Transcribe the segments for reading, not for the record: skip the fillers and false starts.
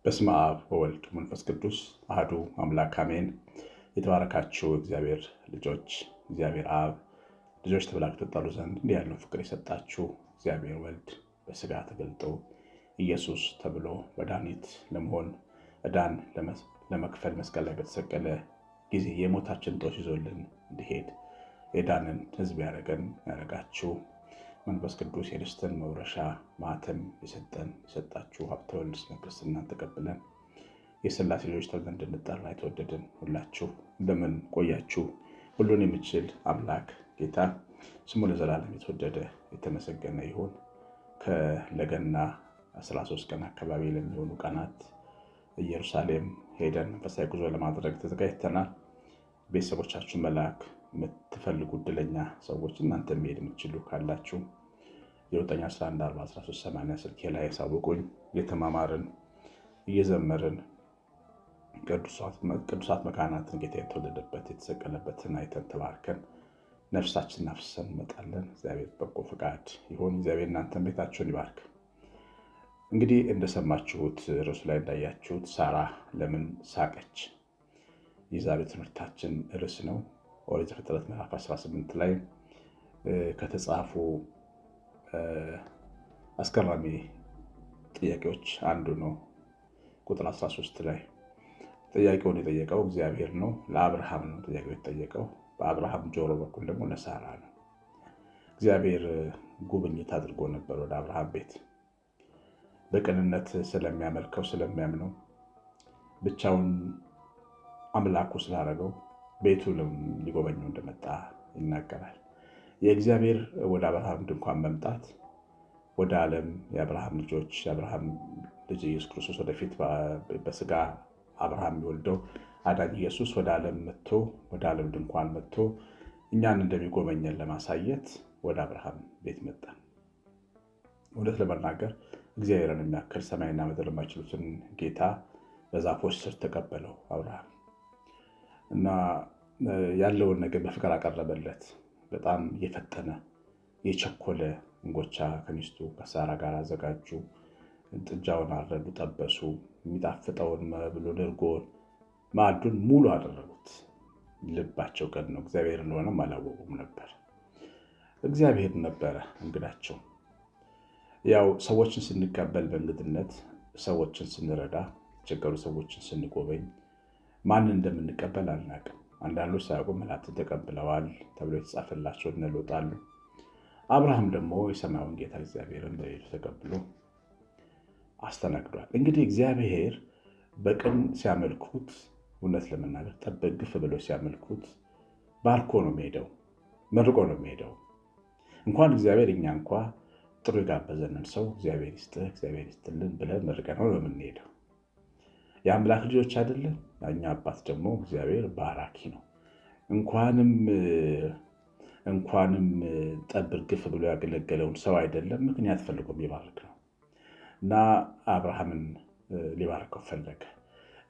በስመ አብ ወወልድ መንፈስ ቅዱስ አሐዱ አምላክ አሜን። የተባረካችሁ እግዚአብሔር ልጆች እግዚአብሔር አብ ልጆች ተብላችሁ ትጠሩ ዘንድ እንዲህ ያለው ፍቅር የሰጣችሁ እግዚአብሔር ወልድ በስጋ ተገልጦ ኢየሱስ ተብሎ መድኃኒት ለመሆን ዕዳን ለመክፈል መስቀል ላይ በተሰቀለ ጊዜ የሞታችን ጦስ ይዞልን እንዲሄድ የዳንን ሕዝብ ያደረጋችሁ መንፈስ ቅዱስ የርስትን መውረሻ ማኅተም የሰጣችሁ ሀብተ ወልድ ስመ ክርስትናን ተቀብለን የሥላሴ ልጆች ተብለን እንድንጠራ የተወደድን ሁላችሁ እንደምን ቆያችሁ? ሁሉን የሚችል አምላክ ጌታ ስሙ ለዘላለም የተወደደ የተመሰገነ ይሁን። ለገና 13 ቀን አካባቢ ለሚሆኑ ቀናት ኢየሩሳሌም ሄደን መንፈሳዊ ጉዞ ለማድረግ ተዘጋጅተናል። ቤተሰቦቻችሁን መላክ የምትፈልጉ ዕድለኛ ሰዎች እናንተ መሄድ የምትችሉ ካላችሁ የ9114138 ስልኬ ላይ ያሳውቁኝ። እየተማማርን እየዘመርን ቅዱሳት መካናትን ጌታ የተወለደበት የተሰቀለበትን አይተን ተባርከን ነፍሳችንን አፍስሰን እንመጣለን። እግዚአብሔር በጎ ፈቃድ ይሁን። እግዚአብሔር እናንተን ቤታችሁን ይባርክ። እንግዲህ እንደሰማችሁት ርዕሱ ላይ እንዳያችሁት ሳራ ለምን ሳቀች? የዛሬው ትምህርታችን ርዕስ ነው። ኦሪት ዘፍጥረት ምዕራፍ 18 ላይ ከተጻፉ አስገራሚ ጥያቄዎች አንዱ ነው። ቁጥር 13 ላይ ጥያቄውን የጠየቀው እግዚአብሔር ነው። ለአብርሃም ነው ጥያቄው የተጠየቀው። በአብርሃም ጆሮ በኩል ደግሞ ለሳራ ነው። እግዚአብሔር ጉብኝት አድርጎ ነበር ወደ አብርሃም ቤት። በቅንነት ስለሚያመልከው ስለሚያምነው ብቻውን አምላኩ ስላደረገው ቤቱ ሊጎበኘው እንደመጣ ይናገራል። የእግዚአብሔር ወደ አብርሃም ድንኳን መምጣት ወደ ዓለም የአብርሃም ልጆች የአብርሃም ልጅ ኢየሱስ ክርስቶስ ወደፊት በስጋ አብርሃም የሚወልደው አዳኝ ኢየሱስ ወደ ዓለም መጥቶ ወደ ዓለም ድንኳን መጥቶ እኛን እንደሚጎበኘን ለማሳየት ወደ አብርሃም ቤት መጣ። እውነት ለመናገር እግዚአብሔርን የሚያክል ሰማይና ምድር የማይችሉትን ጌታ በዛፎች ስር ተቀበለው አብርሃም እና ያለውን ነገር በፍቅር አቀረበለት። በጣም የፈጠነ የቸኮለ እንጎቻ ከሚስቱ ከሳራ ጋር አዘጋጁ። ጥጃውን አረዱ፣ ጠበሱ። የሚጣፍጠውን መብሉን እርጎን ማዕዱን ሙሉ አደረጉት። ልባቸው ቅን ነው። እግዚአብሔር እንደሆነም አላወቁም ነበር። እግዚአብሔር ነበረ እንግዳቸው። ያው ሰዎችን ስንቀበል በእንግድነት ሰዎችን ስንረዳ የቸገሩ ሰዎችን ስንጎበኝ ማንን እንደምንቀበል አልናቅም። አንዳንዶች ሳያውቁ መላእክትን ተቀብለዋል ተብሎ የተጻፈላቸው እንለውጣሉ። አብርሃም ደግሞ የሰማዩን ጌታ እግዚአብሔርን በቤቱ ተቀብሎ አስተናግዷል። እንግዲህ እግዚአብሔር በቅን ሲያመልኩት እውነት ለመናገር ጠበቅ ግፍ ብሎ ሲያመልኩት ባርኮ ነው የሚሄደው፣ መርቆ ነው የሚሄደው። እንኳን እግዚአብሔር እኛ እንኳ ጥሩ የጋበዘንን ሰው እግዚአብሔር ይስጥህ እግዚአብሔር ይስጥልን ብለን መርቀን ነው የምንሄደው። የአምላክ ልጆች አይደለም። እኛ አባት ደግሞ እግዚአብሔር ባራኪ ነው። እንኳንም ጠብር ግፍ ብሎ ያገለገለውን ሰው አይደለም ምክንያት ፈልጎ የሚባርክ ነው እና አብርሃምን ሊባርከው ፈለገ።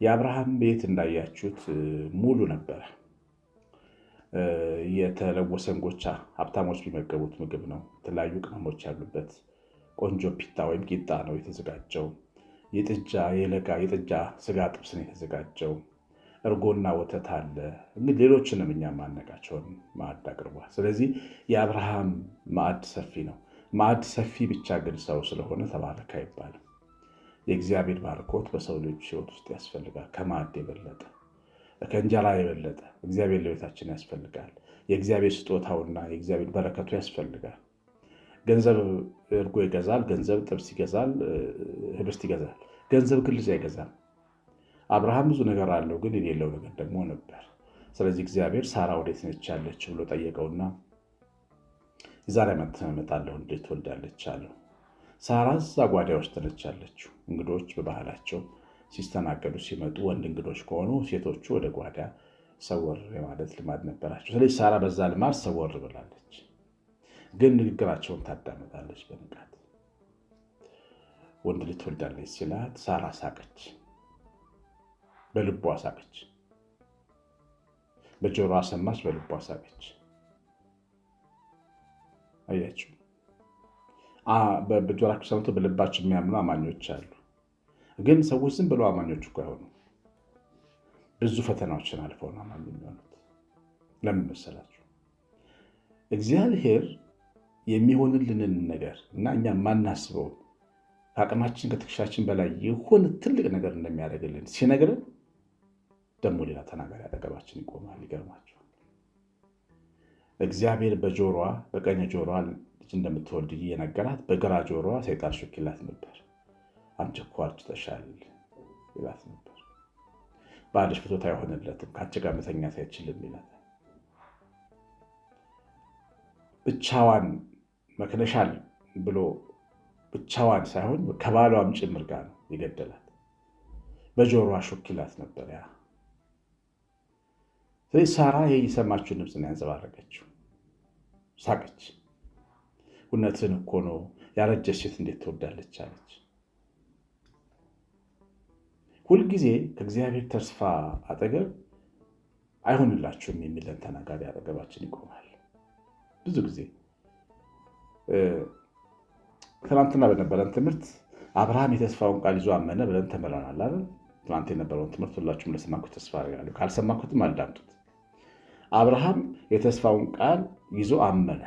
የአብርሃም ቤት እንዳያችሁት ሙሉ ነበረ። የተለወሰ እንጎቻ ሀብታሞች የሚመገቡት ምግብ ነው። የተለያዩ ቅመሞች ያሉበት ቆንጆ ፒታ ወይም ቂጣ ነው የተዘጋጀው። የጥጃ ስጋ ጥብስ ነው የተዘጋጀው። እርጎና ወተት አለ። እንግዲህ ሌሎችንም እኛ ማነቃቸውን ማዕድ አቅርቧል። ስለዚህ የአብርሃም ማዕድ ሰፊ ነው። ማዕድ ሰፊ ብቻ ግን ሰው ስለሆነ ተባረከ አይባልም። የእግዚአብሔር ባርኮት በሰው ልጅ ሕይወት ውስጥ ያስፈልጋል። ከማዕድ የበለጠ ከእንጀራ የበለጠ እግዚአብሔር ለቤታችን ያስፈልጋል። የእግዚአብሔር ስጦታውና የእግዚአብሔር በረከቱ ያስፈልጋል። ገንዘብ እርጎ ይገዛል። ገንዘብ ጥብስ ይገዛል፣ ህብስት ይገዛል። ገንዘብ ግን ልጅ አይገዛም። አብርሃም ብዙ ነገር አለው፣ ግን የሌለው ነገር ደግሞ ነበር። ስለዚህ እግዚአብሔር ሳራ ወዴት ነች ያለች ብሎ ጠየቀውና የዛሬ ዓመት እመጣለሁ እንዴት ትወልዳለች አለው። ሳራ እዛ ጓዳ ውስጥ ነች ያለችው። እንግዶች በባህላቸው ሲስተናገዱ ሲመጡ ወንድ እንግዶች ከሆኑ ሴቶቹ ወደ ጓዳ ሰወር የማለት ልማድ ነበራቸው። ስለዚህ ሳራ በዛ ልማድ ሰወር ብላለች። ግን ንግግራቸውን ታዳምጣለች በንቃት። ወንድ ልጅ ትወልዳለች ሲላት ሳራ ሳቀች፣ በልቧ ሳቀች። በጆሮዋ ሰማች፣ በልቧ ሳቀች። አያችሁ፣ በጆሮአቸው ሰምተው በልባቸው የሚያምኑ አማኞች አሉ። ግን ሰዎች ዝም ብለው አማኞች እኮ አይሆኑ። ብዙ ፈተናዎችን አልፈው ነው አማኝ የሚሆኑት። ለምን መሰላችሁ? እግዚአብሔር የሚሆንልንን ነገር እና እኛ የማናስበው ከአቅማችን ከትከሻችን በላይ የሆነ ትልቅ ነገር እንደሚያደርግልን ሲነግረን ደግሞ ሌላ ተናጋሪ አጠገባችን ይቆማል። ይገርማቸዋል። እግዚአብሔር በጆሮዋ በቀኝ ጆሮዋ ልጅ እንደምትወልድ እየነገራት በግራ ጆሮዋ ሰይጣን ሹክ ይላት ነበር። አንቺ እኮ አርጅተሻል ይላት ነበር። ባልሽ ፍቶት አይሆንለትም፣ ከአንቺ ጋር መተኛት አይችልም ይላታል። ብቻዋን መክነሻል ብሎ ብቻዋን ሳይሆን ከባሏም ጭምር ጋር ነው የገደላት። በጆሮዋ ሹክ ይላት ነበር። ያ ስለዚህ ሳራ የሰማችውን ድምፅ ነው ያንጸባረቀችው። ሳቀች። እውነትን እኮ ነው፣ ያረጀች ሴት እንዴት ትወዳለች አለች። ሁልጊዜ ከእግዚአብሔር ተስፋ አጠገብ አይሆንላችሁም የሚለን ተናጋሪ አጠገባችን ይቆማል። ብዙ ጊዜ ትናንትና በነበረን ትምህርት አብርሃም የተስፋውን ቃል ይዞ አመነ ብለን ተምረናል አይደል? ትናንት የነበረውን ትምህርት ሁላችሁም ለሰማችሁት ተስፋ አደርጋለሁ። ካልሰማችሁትም አዳምጡት። አብርሃም የተስፋውን ቃል ይዞ አመነ።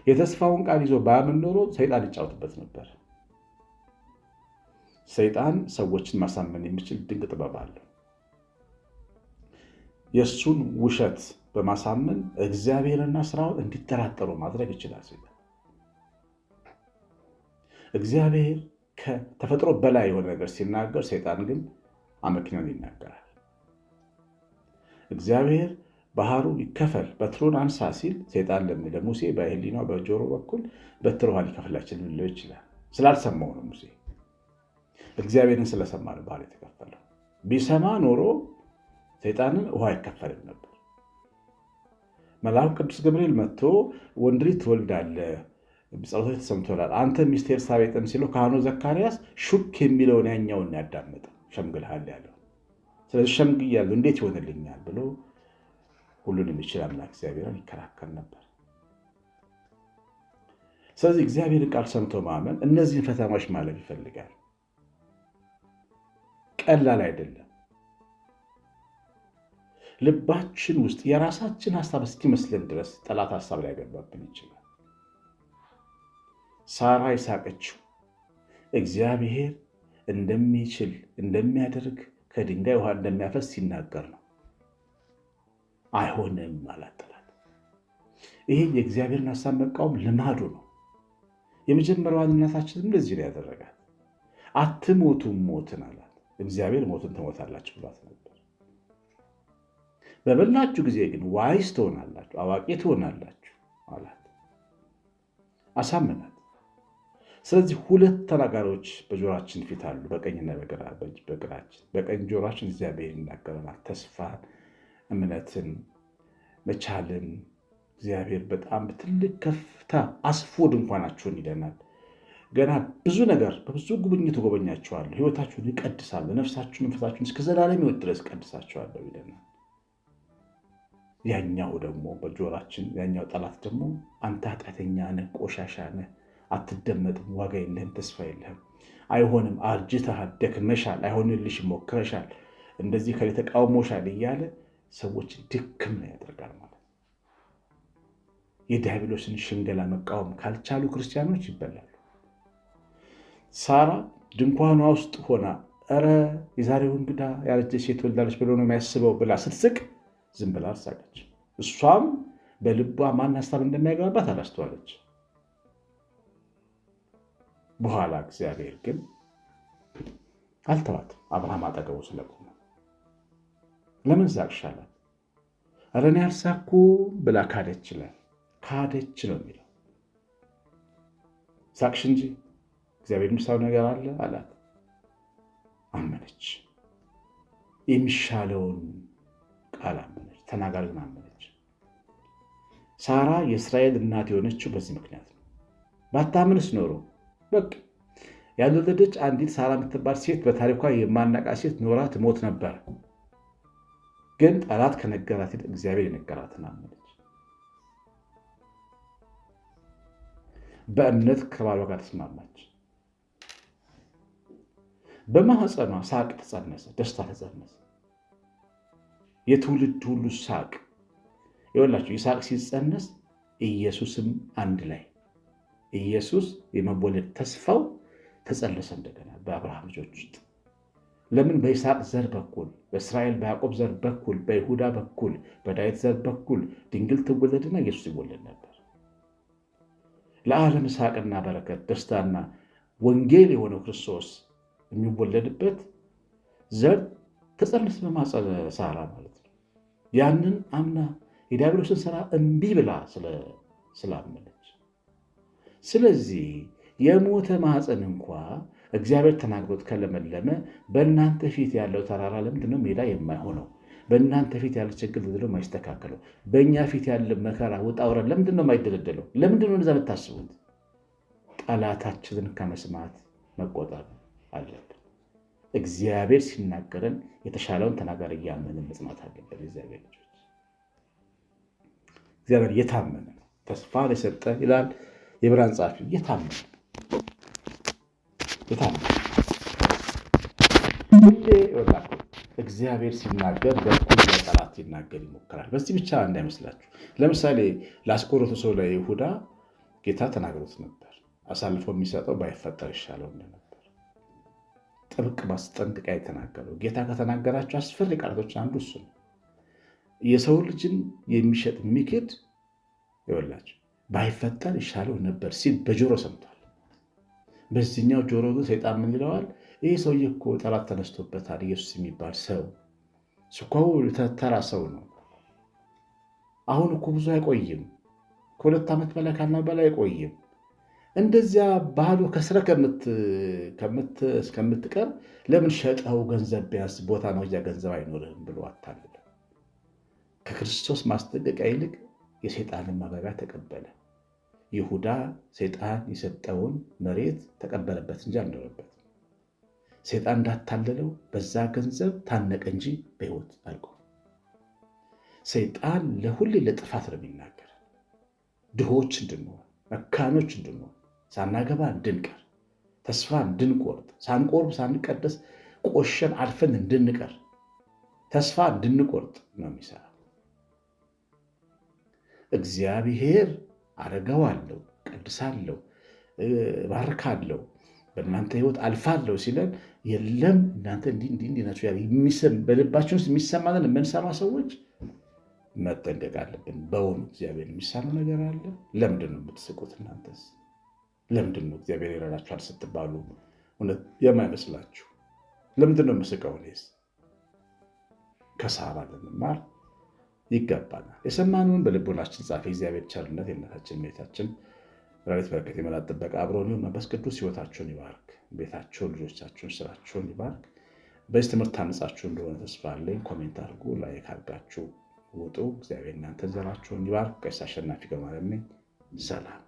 የተስፋውን ቃል ይዞ ባያምን ኖሮ ሰይጣን ይጫወትበት ነበር። ሰይጣን ሰዎችን ማሳመን የሚችል ድንቅ ጥበብ አለው። የእሱን ውሸት በማሳመን እግዚአብሔርና ስራውን እንዲጠራጠሩ ማድረግ ይችላል። ሰይጣን እግዚአብሔር ከተፈጥሮ በላይ የሆነ ነገር ሲናገር፣ ሰይጣን ግን አመክንዮን ይናገራል። እግዚአብሔር ባህሩ ይከፈል በትሩን አንሳ ሲል ሰይጣን ለሙሴ በህሊናው በጆሮ በኩል በትር ውሃ ሊከፍላችን ሊለው ይችላል። ስላልሰማው ነው። ሙሴ እግዚአብሔርን ስለሰማ ነው ባህር የተከፈለው። ቢሰማ ኖሮ ሰይጣንን ውሃ አይከፈልም ነበር። መልአኩ ቅዱስ ገብርኤል መጥቶ ወንድ ልጅ ትወልዳለህ፣ ጸሎቶች ተሰምቶላል፣ አንተ ሚስት ኤልሳቤጥም ሲለው ካህኑ ዘካርያስ ሹክ የሚለውን ያኛውን ያዳመጠው ሸምግልሃል ያለው። ስለዚህ ሸምግያለሁ እንዴት ይሆንልኛል ብሎ ሁሉን የሚችል አምላክ እግዚአብሔርን ይከራከር ነበር። ስለዚህ እግዚአብሔርን ቃል ሰምቶ ማመን እነዚህን ፈተናዎች ማለፍ ይፈልጋል። ቀላል አይደለም። ልባችን ውስጥ የራሳችን ሀሳብ እስኪመስለን ድረስ ጠላት ሀሳብ ላይ ያገባብን ይችላል። ሳራ የሳቀችው እግዚአብሔር እንደሚችል እንደሚያደርግ ከድንጋይ ውሃ እንደሚያፈስ ሲናገር ነው። አይሆንም አላጠላት። ይሄ የእግዚአብሔርን ሀሳብ መቃወም ልማዱ ነው። የመጀመሪያዋን እናታችን እንደዚህ ነው ያደረጋት። አትሞቱም ሞትን አላት። እግዚአብሔር ሞትን ትሞታላችሁ ብሏት ነበር። በበላችሁ ጊዜ ግን ዋይስ ትሆናላችሁ፣ አዋቂ ትሆናላችሁ አላት። አሳመናት። ስለዚህ ሁለት ተናጋሪዎች በጆሮአችን ፊት አሉ፣ በቀኝና በግራችን። በቀኝ ጆሮአችን እግዚአብሔር ይናገረናል፣ ተስፋን፣ እምነትን፣ መቻልን። እግዚአብሔር በጣም በትልቅ ከፍታ አስፎ ድንኳናችሁን ይለናል። ገና ብዙ ነገር በብዙ ጉብኝት ጎበኛችኋለሁ፣ ሕይወታችሁን ይቀድሳለሁ፣ ነፍሳችሁን መንፈሳችሁን እስከ ዘላለም ሕይወት ድረስ ቀድሳችኋለሁ ይለናል። ያኛው ደግሞ በጆሮአችን ያኛው ጠላት ደግሞ አንተ ኃጢአተኛ ነህ፣ ቆሻሻ ነህ፣ አትደመጥም፣ ዋጋ የለህም፣ ተስፋ የለህም፣ አይሆንም፣ አርጅተሃል፣ ደክመሻል፣ አይሆንልሽም፣ ሞክረሻል፣ እንደዚህ ከላይ ተቃውሞሻል እያለ ሰዎች ድክም ነው ያደርጋል ማለት። የዲያብሎስን ሽንገላ መቃወም ካልቻሉ ክርስቲያኖች ይበላሉ። ሳራ ድንኳኗ ውስጥ ሆና ኧረ የዛሬው እንግዳ ያረጀች ሴት ወልዳለች ብሎ ነው የሚያስበው ብላ ስትስቅ ዝም ብላ አልሳቀች። እሷም በልቧ ማን ሀሳብ እንደሚያገባባት አላስተዋለች። በኋላ እግዚአብሔር ግን አልተዋትም። አብርሃም አጠገቡ ስለቆመ ለምን ሳቅሽ አላት። ኧረ እኔ አልሳኩም ብላ ካደች ይላል። ካደች ነው የሚለው። ሳቅሽ እንጂ እግዚአብሔር የሚሳው ነገር አለ አላት። አመነች። የሚሻለውን ቃል አመነች። ተናጋሪውን አመነች። ሳራ የእስራኤል እናት የሆነችው በዚህ ምክንያት ነው። ባታምንስ ኖሮ በቃ ያልወለደች አንዲት ሳራ የምትባል ሴት በታሪኳ የማናቃ ሴት ኖራ ትሞት ነበር። ግን ጠላት ከነገራት ይልቅ እግዚአብሔር የነገራትን አመነች። በእምነት ከባሏ ጋር ተስማማች። በማህፀኗ ሳቅ ተጸነሰ፣ ደስታ ተጸነሰ። የትውልድ ሁሉ ሳቅ ይወላችሁ። ይስሐቅ ሲጸነስ ኢየሱስም አንድ ላይ ኢየሱስ የመወለድ ተስፋው ተጸነሰ እንደገና በአብርሃም ልጆች ውስጥ። ለምን? በይስሐቅ ዘር በኩል በእስራኤል በያዕቆብ ዘር በኩል በይሁዳ በኩል በዳዊት ዘር በኩል ድንግል ትወለድና ኢየሱስ ይወለድ ነበር። ለዓለም ሳቅና በረከት ደስታና ወንጌል የሆነው ክርስቶስ የሚወለድበት ዘር ተጸነሰ በማኅፀነ ሳራ ማለት ነው። ያንን አምና የዲያብሎስን ሥራ እምቢ ብላ ስላመነች፣ ስለዚህ የሞተ ማኅፀን እንኳ እግዚአብሔር ተናግሮት ከለመለመ በእናንተ ፊት ያለው ተራራ ለምንድነው ሜዳ የማይሆነው? በእናንተ ፊት ያለ ችግር ለምንድነው የማይስተካከለው? በእኛ ፊት ያለ መከራ ውጣ ውረድ ለምንድነው የማይደለደለው? ለምንድነው እንደዛ የምታስቡት? ጠላታችንን ከመስማት መቆጠብ አለብን። እግዚአብሔር ሲናገረን የተሻለውን ተናጋሪ እያመንን መጽናት አለብን። እግዚአብሔር ልጆች፣ እግዚአብሔር የታመነ ነው፣ ተስፋን የሰጠ ይላል የዕብራውያን ጸሐፊ። የታመነ ሁሌ ይወጣል። እግዚአብሔር ሲናገር በኩል ለጠላት ይናገር ይሞክራል። በዚህ ብቻ እንዳይመስላችሁ። ለምሳሌ ለአስቆሮቱ ሰው ለይሁዳ ጌታ ተናግሮት ነበር። አሳልፎ የሚሰጠው ባይፈጠር ይሻለው ነበር። ጥብቅ ማስጠንቀቂያ የተናገረው ጌታ ከተናገራቸው አስፈሪ ቃላቶች አንዱ እሱ ነው። የሰው ልጅን የሚሸጥ የሚክድ ይወላችሁ ባይፈጠር ይሻለው ነበር ሲል በጆሮ ሰምቷል። በዚህኛው ጆሮ ግን ሰይጣን ምን ይለዋል? ይህ ሰውዬ እኮ ጠላት ተነስቶበታል። ኢየሱስ የሚባል ሰው ስኳው ተራ ሰው ነው። አሁን እኮ ብዙ አይቆይም፣ ከ2 ዓመት በላይ ካልና በላይ አይቆይም። እንደዚያ ባህዶ ከስረ እስከምትቀር ለምን ሸጠው ገንዘብ ቢያንስ ቦታ መግዣ ገንዘብ አይኖርህም ብሎ አታለለ። ከክርስቶስ ማስጠንቀቂያ ይልቅ የሰይጣንን ማባቢያ ተቀበለ። ይሁዳ ሰይጣን የሰጠውን መሬት ተቀበለበት እንጂ አልኖረበት። ሰይጣን እንዳታለለው በዛ ገንዘብ ታነቀ እንጂ በሕይወት አልቆመም። ሰይጣን ለሁሌ ለጥፋት ነው የሚናገር። ድሆች እንድንሆን፣ መካኖች እንድንሆን፣ ሳናገባ እንድንቀር፣ ተስፋ እንድንቆርጥ፣ ሳንቆርብ ሳንቀደስ ቆሸን አልፈን እንድንቀር፣ ተስፋ እንድንቆርጥ ነው የሚሰራው። እግዚአብሔር አረገዋለሁ፣ ቀድሳለሁ፣ ባርካለሁ፣ በእናንተ ሕይወት አልፋለሁ ሲለን የለም እናንተ እንዲህ ናቸው በልባችን ውስጥ የሚሰማንን የምንሰማ ሰዎች መጠንቀቅ አለብን። በውኑ እግዚአብሔር የሚሳነው ነገር አለ? ለምንድን ነው የምትስቁት? እናንተስ ለምንድን ነው እግዚአብሔር ይረዳችኋል ስትባሉ እውነት የማይመስላችሁ? ለምንድን ነው የምስቀው? እኔስ ከሳራ ልንማር ይገባናል። የሰማነውን በልቦናችን ጻፈ። እግዚአብሔር ቸርነት የእናታችን እመቤታችን ረድኤት በረከት የመላእክት ጥበቃ አብሮን ይሁን። መንፈስ ቅዱስ ሕይወታችሁን ይባርክ፣ ቤታችሁን፣ ልጆቻችሁን፣ ስራችሁን ይባርክ። በዚህ ትምህርት ታንጻችሁ እንደሆነ ተስፋ አለኝ። ኮሜንት አድርጉ፣ ላይክ አድርጋችሁ ውጡ። እግዚአብሔር እናንተን ዘራችሁን ይባርክ። ቀሲስ አሸናፊ ገብረማርያም ነኝ። ሰላም